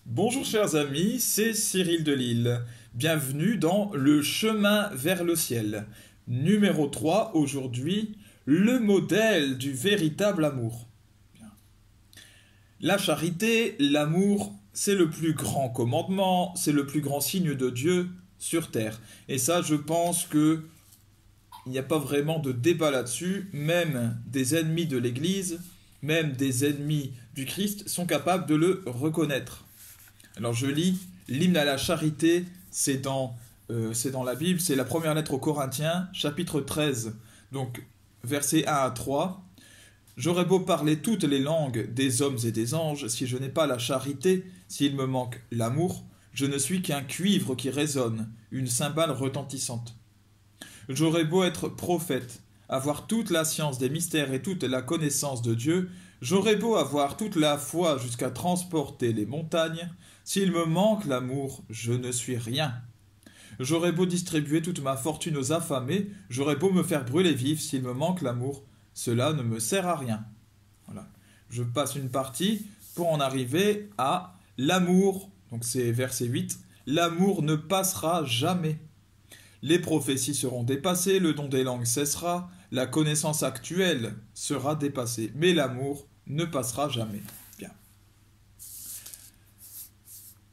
Bonjour chers amis, c'est Cyril de Lille. Bienvenue dans Le chemin vers le ciel. Numéro 3 aujourd'hui, le modèle du véritable amour. La charité, l'amour, c'est le plus grand commandement, c'est le plus grand signe de Dieu sur terre. Et ça, je pense que il n'y a pas vraiment de débat là-dessus. Même des ennemis de l'Église, même des ennemis du Christ sont capables de le reconnaître. Alors je lis l'hymne à la charité, c'est dans la Bible, c'est la première lettre aux Corinthiens, chapitre 13, donc versets 1 à 3. J'aurais beau parler toutes les langues des hommes et des anges, si je n'ai pas la charité, s'il me manque l'amour, je ne suis qu'un cuivre qui résonne, une cymbale retentissante. J'aurais beau être prophète, avoir toute la science des mystères et toute la connaissance de Dieu, j'aurais beau avoir toute la foi jusqu'à transporter les montagnes, s'il me manque l'amour, je ne suis rien. J'aurais beau distribuer toute ma fortune aux affamés, j'aurais beau me faire brûler vif, s'il me manque l'amour, cela ne me sert à rien. Voilà. Je passe une partie pour en arriver à l'amour, donc c'est verset 8, l'amour ne passera jamais. Les prophéties seront dépassées, le don des langues cessera, la connaissance actuelle sera dépassée, mais l'amour ne passera jamais. Bien.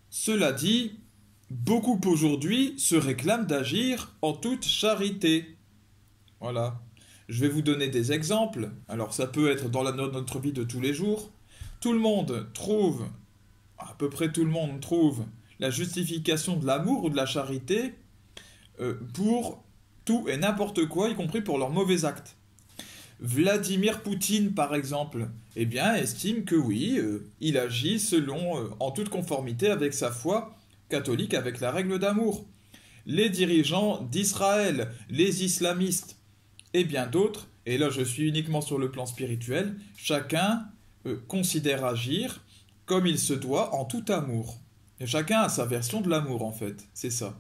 Cela dit, beaucoup aujourd'hui se réclament d'agir en toute charité. Voilà. Je vais vous donner des exemples. Alors ça peut être dans notre vie de tous les jours. Tout le monde trouve, à peu près tout le monde trouve, la justification de l'amour ou de la charité pour tout et n'importe quoi, y compris pour leurs mauvais actes. Vladimir Poutine, par exemple, eh bien, estime que oui, il agit en toute conformité avec sa foi catholique, avec la règle d'amour. Les dirigeants d'Israël, les islamistes et bien d'autres, et là je suis uniquement sur le plan spirituel, chacun considère agir comme il se doit en tout amour. Et chacun a sa version de l'amour en fait, c'est ça.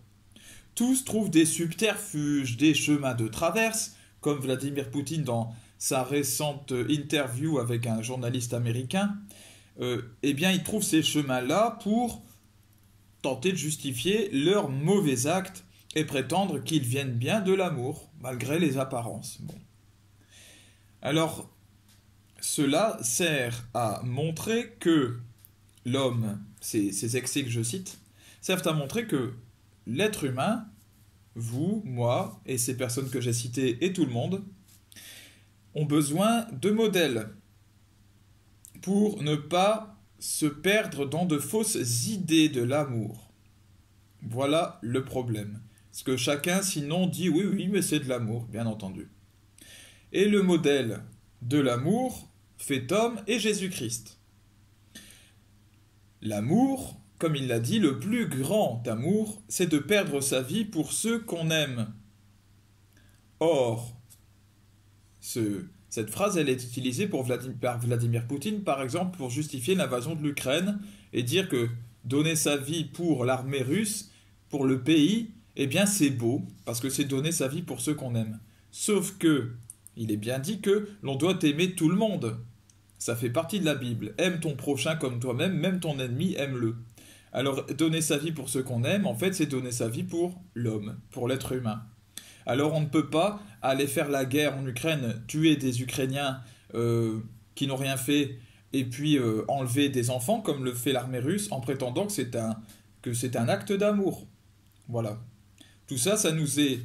Tous trouvent des subterfuges, des chemins de traverse, comme Vladimir Poutine dans sa récente interview avec un journaliste américain. Eh bien, ils trouvent ces chemins-là pour tenter de justifier leurs mauvais actes et prétendre qu'ils viennent bien de l'amour, malgré les apparences. Bon. Alors, cela sert à montrer que l'homme, ces excès que je cite, servent à montrer que l'être humain, vous, moi, et ces personnes que j'ai citées et tout le monde, ont besoin de modèles pour ne pas se perdre dans de fausses idées de l'amour. Voilà le problème. Parce que chacun, sinon, dit oui, oui, mais c'est de l'amour, bien entendu. Et le modèle de l'amour fait homme est Jésus-Christ. L'amour, comme il l'a dit, le plus grand amour, c'est de perdre sa vie pour ceux qu'on aime. Or, cette phrase, elle est utilisée par Vladimir Poutine, par exemple, pour justifier l'invasion de l'Ukraine et dire que donner sa vie pour l'armée russe, pour le pays, eh bien c'est beau, parce que c'est donner sa vie pour ceux qu'on aime. Sauf que, il est bien dit que l'on doit aimer tout le monde. Ça fait partie de la Bible. Aime ton prochain comme toi-même, même ton ennemi, aime-le. Alors, donner sa vie pour ceux qu'on aime, en fait, c'est donner sa vie pour l'homme, pour l'être humain. Alors, on ne peut pas aller faire la guerre en Ukraine, tuer des Ukrainiens qui n'ont rien fait, et puis enlever des enfants, comme le fait l'armée russe, en prétendant que c'est un acte d'amour. Voilà. Tout ça, ça nous est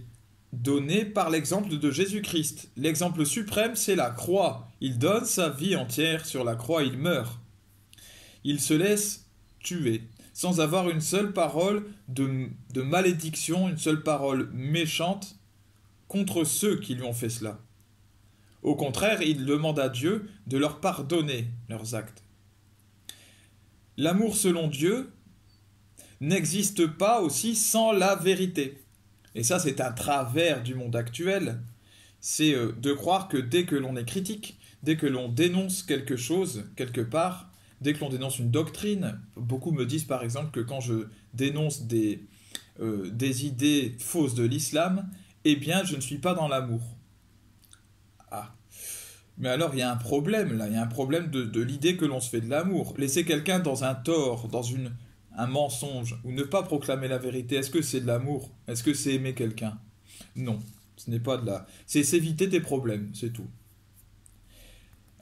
donné par l'exemple de Jésus-Christ. L'exemple suprême, c'est la croix. Il donne sa vie entière sur la croix, il meurt. Il se laisse tuer, sans avoir une seule parole de malédiction, une seule parole méchante contre ceux qui lui ont fait cela. Au contraire, il demande à Dieu de leur pardonner leurs actes. L'amour selon Dieu n'existe pas aussi sans la vérité. Et ça, c'est un travers du monde actuel. C'est de croire que dès que l'on est critique, dès que l'on dénonce quelque chose, quelque part, dès que l'on dénonce une doctrine, beaucoup me disent par exemple que quand je dénonce des idées fausses de l'islam, eh bien, je ne suis pas dans l'amour. Ah. Mais alors, il y a un problème là, il y a un problème de l'idée que l'on se fait de l'amour. Laisser quelqu'un dans un tort, dans une un mensonge ou ne pas proclamer la vérité, est-ce que c'est de l'amour? Est-ce que c'est aimer quelqu'un? Non, ce n'est pas de la... C'est s'éviter tes problèmes, c'est tout.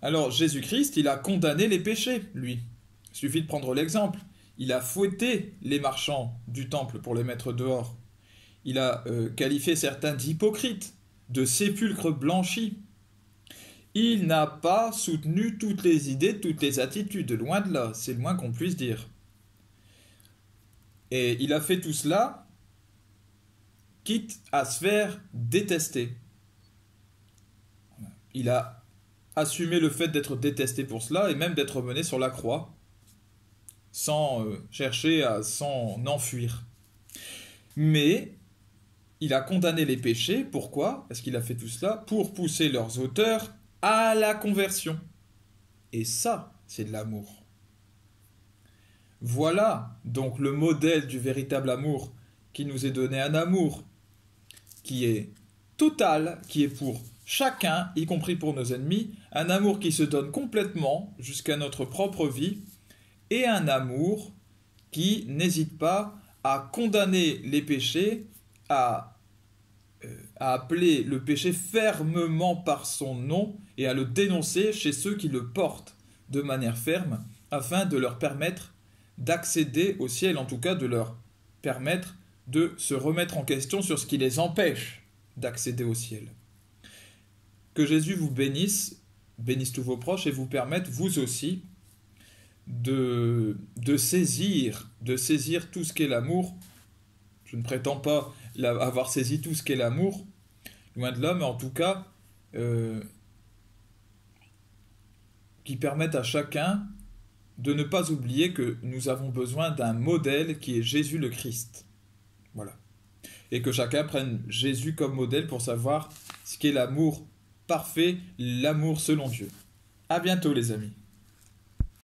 Alors Jésus-Christ, il a condamné les péchés, lui. Il suffit de prendre l'exemple. Il a fouetté les marchands du temple pour les mettre dehors. Il a qualifié certains d'hypocrites, de sépulcres blanchis. Il n'a pas soutenu toutes les idées, toutes les attitudes, loin de là, c'est le moins qu'on puisse dire. Et il a fait tout cela, quitte à se faire détester. Il a assumé le fait d'être détesté pour cela et même d'être mené sur la croix, sans chercher à s'en enfuir. Mais il a condamné les péchés, pourquoi est-ce qu'il a fait tout cela? Pour pousser leurs auteurs à la conversion. Et ça, c'est de l'amour. Voilà donc le modèle du véritable amour qui nous est donné, un amour qui est total, qui est pour chacun, y compris pour nos ennemis, un amour qui se donne complètement jusqu'à notre propre vie, et un amour qui n'hésite pas à condamner les péchés, à appeler le péché fermement par son nom et à le dénoncer chez ceux qui le portent de manière ferme, afin de leur permettre d'accéder au ciel, en tout cas de leur permettre de se remettre en question sur ce qui les empêche d'accéder au ciel. Que Jésus vous bénisse, bénisse tous vos proches et vous permette, vous aussi, de saisir tout ce qu'est l'amour. Je ne prétends pas avoir saisi tout ce qu'est l'amour, loin de là, mais en tout cas, qui permettent à chacun de ne pas oublier que nous avons besoin d'un modèle qui est Jésus le Christ. Voilà. Et que chacun prenne Jésus comme modèle pour savoir ce qu'est l'amour parfait, l'amour selon Dieu. À bientôt les amis.